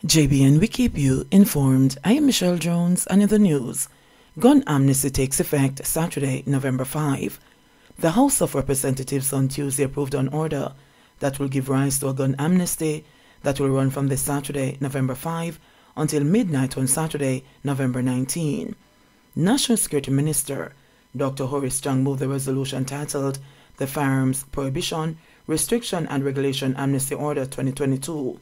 JBN, we keep you informed. I am Michelle Jones, and in the news, gun amnesty takes effect Saturday, November 5. The House of Representatives on Tuesday approved an order that will give rise to a gun amnesty that will run from this Saturday, November 5, until midnight on Saturday, November 19. National Security Minister Dr. Horace Chang moved the resolution titled the Firearms Prohibition, Restriction and Regulation Amnesty Order 2022.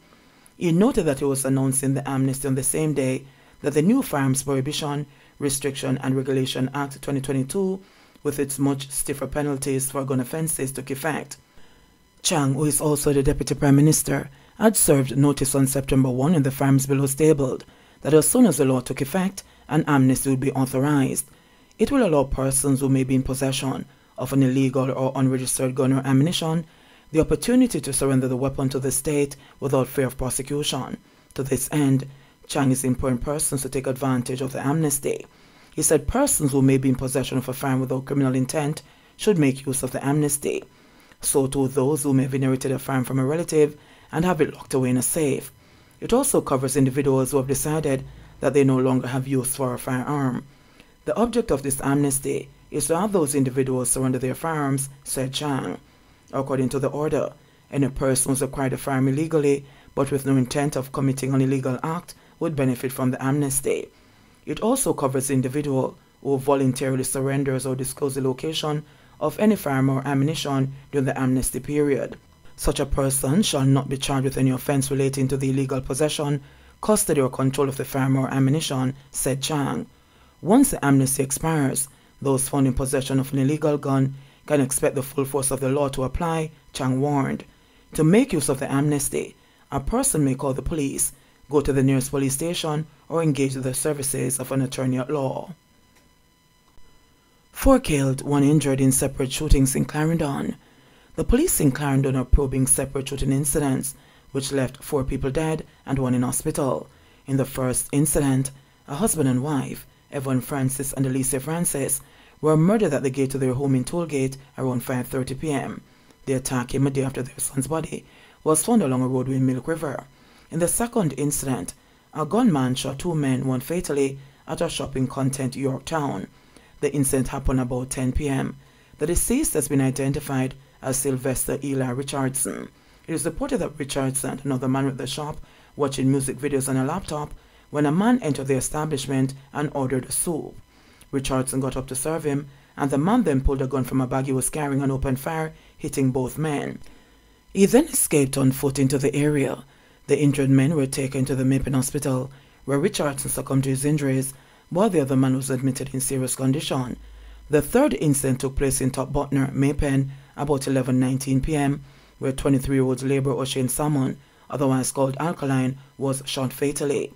He noted that he was announcing the amnesty on the same day that the new Firearms Prohibition, Restriction and Regulation Act 2022, with its much stiffer penalties for gun offences, took effect. Chang, who is also the Deputy Prime Minister, had served notice on September 1 in the Firearms Bill stabled that as soon as the law took effect, an amnesty would be authorized. It will allow persons who may be in possession of an illegal or unregistered gun or ammunition the opportunity to surrender the weapon to the state without fear of prosecution. To this end, Chang is imploring persons to take advantage of the amnesty. He said persons who may be in possession of a firearm without criminal intent should make use of the amnesty. So too those who may have inherited a firearm from a relative and have it locked away in a safe. It also covers individuals who have decided that they no longer have use for a firearm. The object of this amnesty is to have those individuals surrender their firearms, said Chang. According to the order, any person who has acquired a firearm illegally but with no intent of committing an illegal act would benefit from the amnesty. It also covers the individual who voluntarily surrenders or discloses the location of any firearm or ammunition during the amnesty period. Such a person shall not be charged with any offense relating to the illegal possession, custody or control of the firearm or ammunition, said Chang. Once the amnesty expires, those found in possession of an illegal gun can expect the full force of the law to apply, Chang warned. To make use of the amnesty, a person may call the police, go to the nearest police station, or engage with the services of an attorney at law. 4 killed, 1 injured in separate shootings in Clarendon. The police in Clarendon are probing separate shooting incidents, which left 4 people dead and 1 in hospital. In the first incident, a husband and wife, Evan Francis and Alicia Francis, were murdered at the gate to their home in Tollgate around 5:30 p.m. The attack came a day after their son's body was found along a roadway in Milk River. In the second incident, a gunman shot 2 men, 1 fatally, at a shop in Content, Yorktown. The incident happened about 10 p.m. The deceased has been identified as Sylvester Eli Richardson. It is reported that Richardson and another man were at the shop watching music videos on a laptop when a man entered the establishment and ordered a soup. Richardson got up to serve him, and the man then pulled a gun from a bag he was carrying and opened fire, hitting both men. He then escaped on foot into the area. The injured men were taken to the Mapen Hospital, where Richardson succumbed to his injuries, while the other man was admitted in serious condition. The third incident took place in Top Butner, Mapen, about 11:19 p.m., where 23-year-old labourer O'Shane Salmon, otherwise called Alkaline, was shot fatally.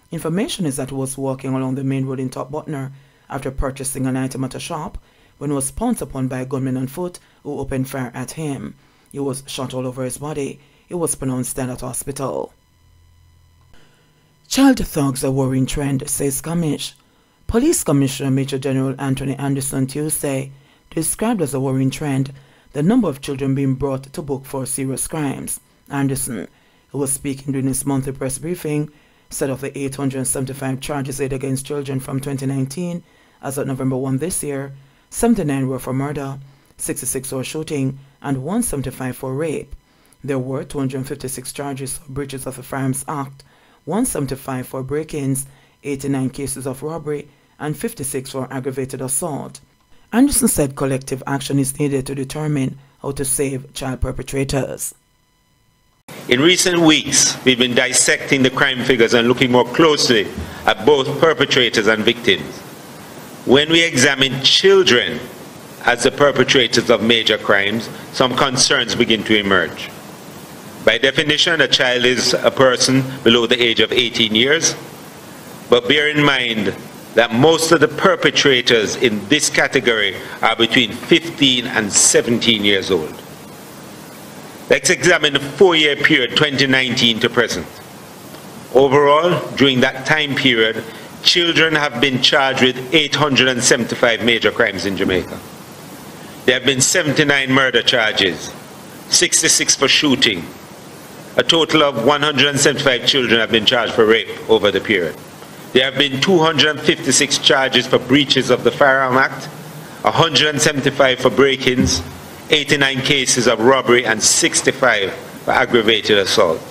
Information is that he was walking along the main road in Top Butner after purchasing an item at a shop when he was pounced upon by a gunman on foot who opened fire at him. He was shot all over his body. He was pronounced dead at hospital. Child thugs a worrying trend, says Commish. Police Commissioner Major General Anthony Anderson Tuesday described as a worrying trend the number of children being brought to book for serious crimes. Anderson, who was speaking during his monthly press briefing, said of the 875 charges laid against children from 2019, as of November 1 this year, 79 were for murder, 66 for shooting, and 175 for rape. There were 256 charges for breaches of the Firearms Act, 175 for break-ins, 89 cases of robbery, and 56 for aggravated assault. Anderson said collective action is needed to determine how to save child perpetrators. In recent weeks, we've been dissecting the crime figures and looking more closely at both perpetrators and victims. When we examine children as the perpetrators of major crimes, some concerns begin to emerge. By definition, a child is a person below the age of 18 years, but bear in mind that most of the perpetrators in this category are between 15 and 17 years old. Let's examine the 4-year period 2019 to present. Overall, during that time period, children have been charged with 875 major crimes in Jamaica. There have been 79 murder charges, 66 for shooting, a total of 175 children have been charged for rape over the period. There have been 256 charges for breaches of the Firearm Act, 175 for break-ins, 89 cases of robbery, and 65 for aggravated assault.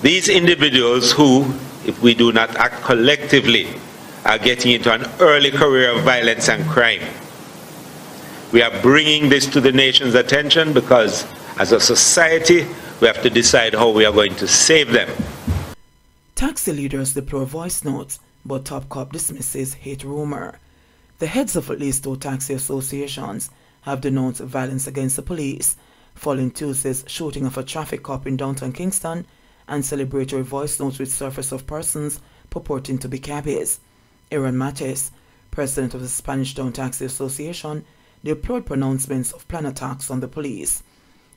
These individuals who, if we do not act collectively, are getting into an early career of violence and crime. We are bringing this to the nation's attention because, as a society, we have to decide how we are going to save them. Taxi leaders deploy voice notes, but top cop dismisses hate rumor. The heads of at least 2 taxi associations have denounced violence against the police following Tuesday's shooting of a traffic cop in downtown Kingston and celebratory voice notes with surface of persons purporting to be cabbies. Aaron Mattis, president of the Spanish Town Taxi Association, deplored pronouncements of planned attacks on the police.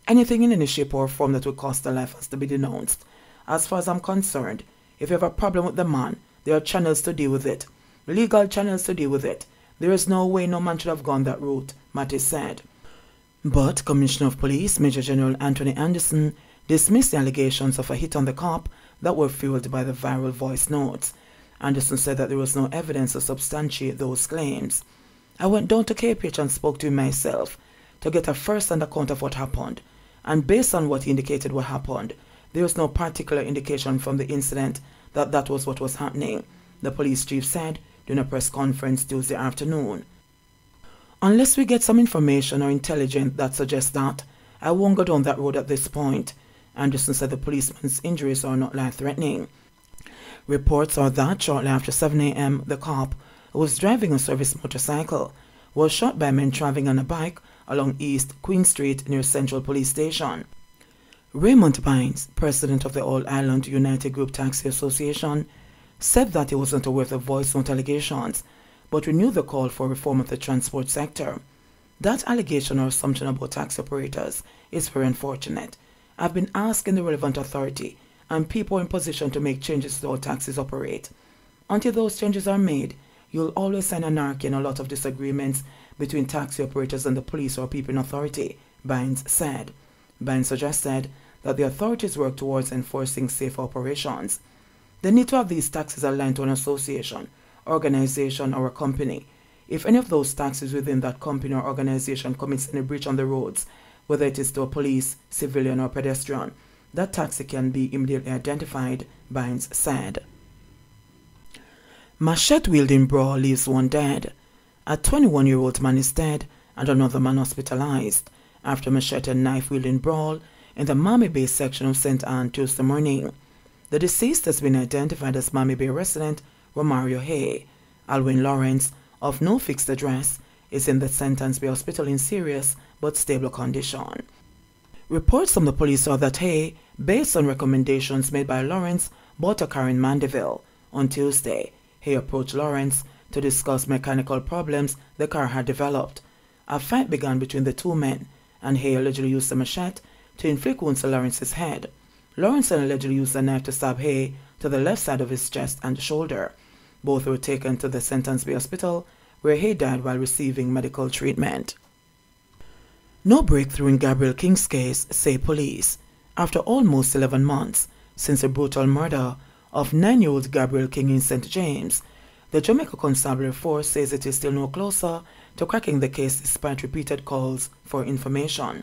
Anything in any shape or form that would cost a life has to be denounced. As far as I'm concerned, if you have a problem with the man, there are channels to deal with it. Legal channels to deal with it. There is no way no man should have gone that route, Mattis said. But Commissioner of Police Major General Anthony Anderson dismissed the allegations of a hit on the cop that were fueled by the viral voice notes. Anderson said that there was no evidence to substantiate those claims. I went down to KPH and spoke to him myself to get a first-hand account of what happened, and based on what he indicated what happened, there was no particular indication from the incident that that was what was happening, the police chief said during a press conference Tuesday afternoon. Unless we get some information or intelligence that suggests that, I won't go down that road at this point. Anderson said the policeman's injuries are not life-threatening. Reports are that shortly after 7 a.m., the cop, who was driving a service motorcycle, was shot by men traveling on a bike along East Queen Street near Central Police Station. Raymond Bynes, president of the All Ireland United Group Taxi Association, said that he wasn't aware of the voice note allegations, but renewed the call for reform of the transport sector. That allegation or assumption about taxi operators is very unfortunate. I've been asking the relevant authority and people in position to make changes to how taxis operate. Until those changes are made, you'll always find anarchy and a lot of disagreements between taxi operators and the police or people in authority, Bynes said. Bynes suggested that the authorities work towards enforcing safe operations. They need to have these taxis aligned to an association, organization, or a company. If any of those taxis within that company or organization commits any breach on the roads, whether it is to a police, civilian, or pedestrian, that taxi can be immediately identified, Bynes said. Machete-wielding brawl leaves 1 dead. A 21-year-old man is dead and another man hospitalized after machete and knife-wielding brawl in the Miami Bay section of St. Ann Tuesday morning. The deceased has been identified as Miami Bay resident Romario Hay. Alwyn Lawrence, of no fixed address, is in the St. Ann's Bay Hospital in serious but stable condition. Reports from the police are that Hay, based on recommendations made by Lawrence, bought a car in Mandeville. On Tuesday, Hay approached Lawrence to discuss mechanical problems the car had developed. A fight began between the two men, and Hay allegedly used a machete to inflict wounds to Lawrence's head. Lawrence allegedly used a knife to stab Hay to the left side of his chest and shoulder. Both were taken to the St. Ann's Bay Hospital, where Hay died while receiving medical treatment. No breakthrough in Gabriel King's case, say police, after almost 11 months since the brutal murder of 9-year-old Gabriel King in St. James. The Jamaica Constabulary Force says it is still no closer to cracking the case despite repeated calls for information.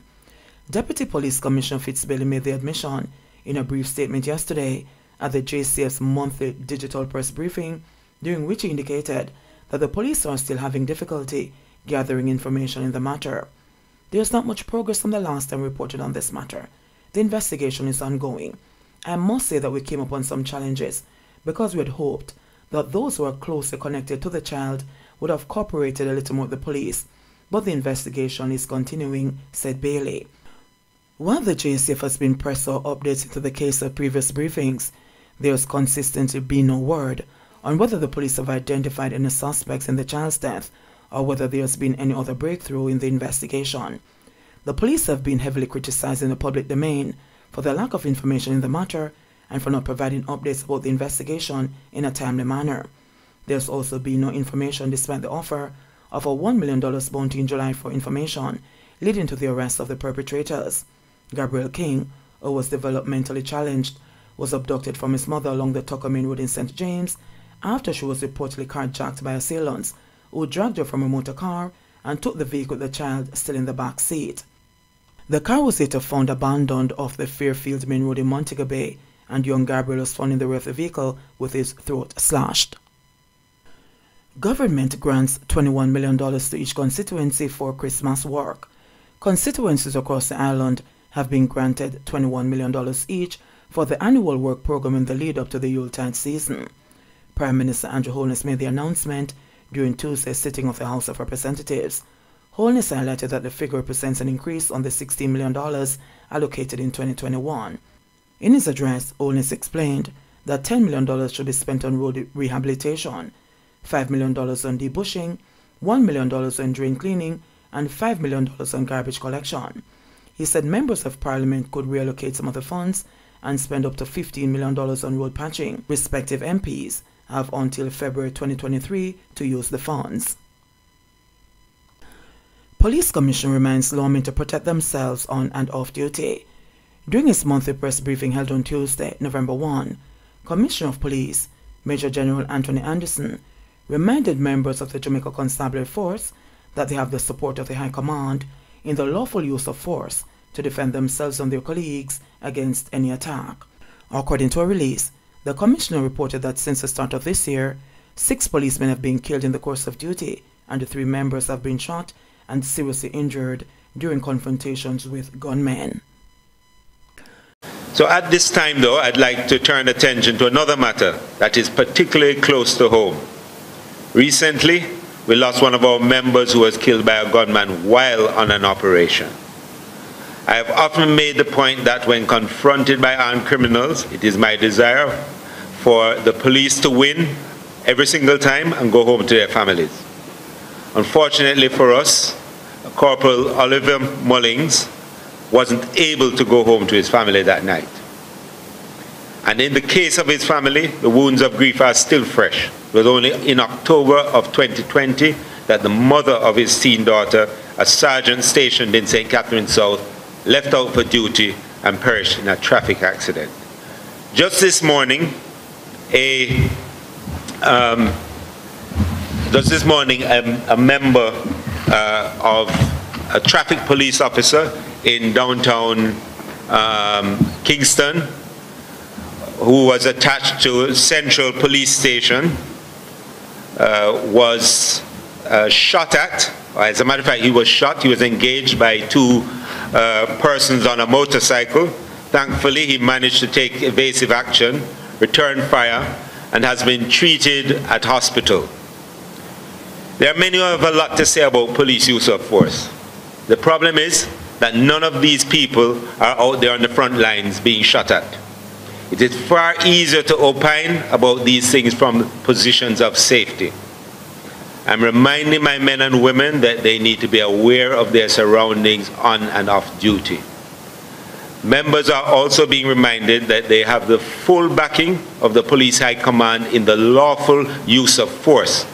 Deputy Police Commissioner Fitzbailey made the admission in a brief statement yesterday at the JCF's monthly digital press briefing, during which he indicated that the police are still having difficulty gathering information in the matter. There is not much progress from the last time reported on this matter. The investigation is ongoing. I must say that we came upon some challenges because we had hoped that those who are closely connected to the child would have cooperated a little more with the police, but the investigation is continuing, said Bailey. While the JCF has been pressed or updates into the case of previous briefings, there has consistently been no word on whether the police have identified any suspects in the child's death or whether there has been any other breakthrough in the investigation. The police have been heavily criticized in the public domain for their lack of information in the matter and for not providing updates about the investigation in a timely manner. There's also been no information despite the offer of a $1 million bounty in July for information leading to the arrest of the perpetrators. Gabriel King, who was developmentally challenged, was abducted from his mother along the Tucker Main Road in St. James after she was reportedly carjacked by assailants who dragged her from a motor car and took the vehicle with the child still in the back seat. The car was later found abandoned off the Fairfield Main Road in Montego Bay, and young Gabriel was found in the rear of the vehicle with his throat slashed. Government grants $21 million to each constituency for Christmas work. Constituencies across the island have been granted $21 million each for the annual work program in the lead-up to the Yuletide season. Prime Minister Andrew Holness made the announcement during Tuesday's sitting of the House of Representatives. Holness highlighted that the figure represents an increase on the $16 million allocated in 2021. In his address, Holness explained that $10 million should be spent on road rehabilitation, $5 million on debushing, $1 million on drain cleaning, and $5 million on garbage collection. He said members of Parliament could reallocate some of the funds and spend up to $15 million on road patching. Respective MPs have until February 2023 to use the funds. Police Commission reminds lawmen to protect themselves on and off duty. During his monthly press briefing held on Tuesday, November 1, Commissioner of Police, Major General Anthony Anderson, reminded members of the Jamaica Constabulary Force that they have the support of the High Command in the lawful use of force to defend themselves and their colleagues against any attack. According to a release, the Commissioner reported that since the start of this year, 6 policemen have been killed in the course of duty, and 3 members have been shot and seriously injured during confrontations with gunmen. So at this time, though, I'd like to turn attention to another matter that is particularly close to home. Recently, we lost one of our members who was killed by a gunman while on an operation. I have often made the point that when confronted by armed criminals, it is my desire for the police to win every single time and go home to their families. Unfortunately for us, Corporal Oliver Mullings wasn't able to go home to his family that night. And in the case of his family, the wounds of grief are still fresh. It was only in October of 2020 that the mother of his teen daughter, a sergeant stationed in St. Catherine South, left out for duty and perished in a traffic accident. Just this morning, a member of a traffic police officer in downtown Kingston, who was attached to Central Police Station, was shot at. As a matter of fact, he was shot. He was engaged by 2 persons on a motorcycle. Thankfully, he managed to take evasive action, return fire, and has been treated at hospital. There are many who have a lot to say about police use of force. The problem is that none of these people are out there on the front lines being shot at. It is far easier to opine about these things from positions of safety. I'm reminding my men and women that they need to be aware of their surroundings on and off duty. Members are also being reminded that they have the full backing of the Police High Command in the lawful use of force,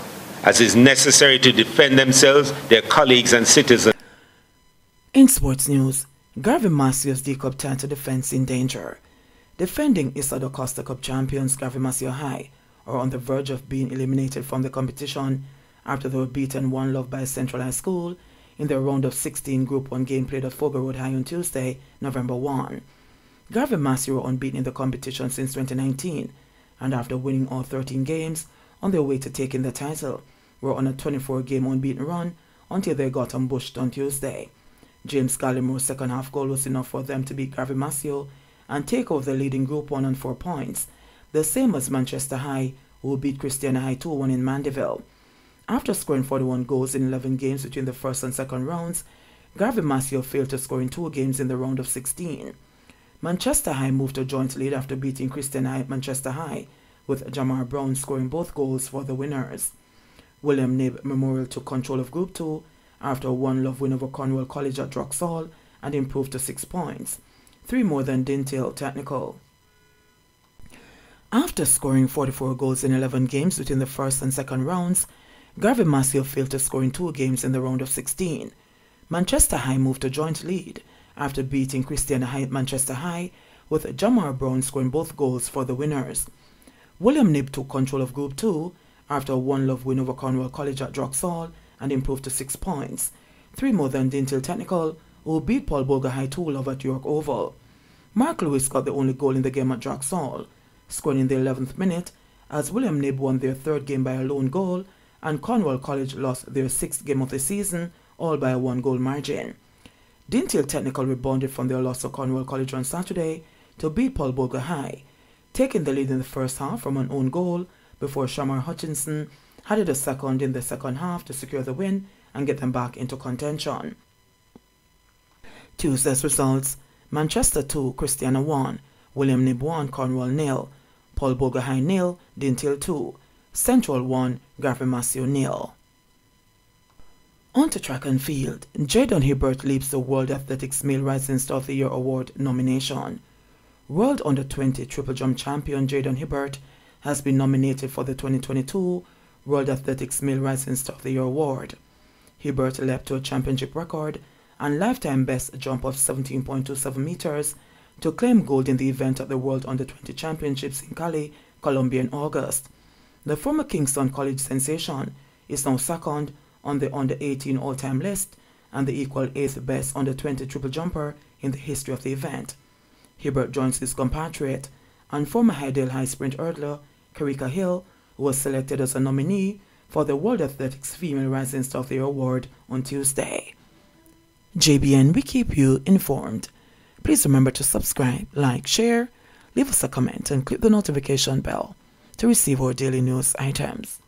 as is necessary to defend themselves, their colleagues and citizens. In sports news, Garvey Macio's D Cup title defense in danger. Defending Isadora Costa Cup champions Garvey Macio High are on the verge of being eliminated from the competition after they were beaten 1-0 by Central High School in their round of 16 Group 1 game played at Fogo Road High on Tuesday, November 1. Garvey Macio were unbeaten in the competition since 2019, and after winning all 13 games on their way to taking the title, were on a 24-game unbeaten run until they got ambushed on Tuesday. James Gallimore's second half goal was enough for them to beat Garvey Macio and take over the leading Group 1 on 4 points, the same as Manchester High, who beat Christiana High 2-1 in Mandeville. After scoring 41 goals in 11 games between the first and second rounds, Garvey Macio failed to score in 2 games in the round of 16. Manchester High moved to joint lead after beating Christiana High at Manchester High, with Jamar Brown scoring both goals for the winners. William Knibb Memorial took control of Group 2 after a 1-0 win over Cornwall College at Droxall and improved to 6 points, 3 more than Dintale Technical. After scoring 44 goals in 11 games between the first and second rounds, Garvey Macio failed to score in 2 games in the round of 16. Manchester High moved to joint lead after beating Christiana High Manchester High, with Jamar Brown scoring both goals for the winners. William Knibb took control of Group 2 after a 1-0 win over Cornwall College at Droxall and improved to 6 points, 3 more than Dintil Technical, who beat Paul Bolger High 2-0 at York Oval. Mark Lewis got the only goal in the game at Droxall, scoring in the 11th minute, as William Knibb won their third game by a lone goal, and Cornwall College lost their 6th game of the season, all by a 1-goal margin. Dintil Technical rebounded from their loss to Cornwall College on Saturday to beat Paul Bolger High, taking the lead in the first half from an own goal before Shamar Hutchinson added a second in the second half to secure the win and get them back into contention. Tuesday's results: Manchester 2, Christiana 1, William Knibb 1, Cornwall 0, Paul Bolger High 0, Dintil 2, Central 1, Garfield 0. On to track and field. Jadon Hibbert leaps the World Athletics Male Rising Star of the Year Award nomination. World Under-20 triple jump champion Jadon Hibbert has been nominated for the 2022 World Athletics Male Rising Star of the Year Award. Hibbert leapt to a championship record and lifetime best jump of 17.27 meters to claim gold in the event at the World Under-20 Championships in Cali, Colombia in August. The former Kingston College sensation is now second on the Under-18 all-time list and the equal 8th best Under-20 triple jumper in the history of the event. Hibbert joins his compatriot and former Hydale High sprint hurdler Karika Hill, who was selected as a nominee for the World Athletics Female Rising Star of the Year Award on Tuesday. JBN, we keep you informed. Please remember to subscribe, like, share, leave us a comment and click the notification bell to receive our daily news items.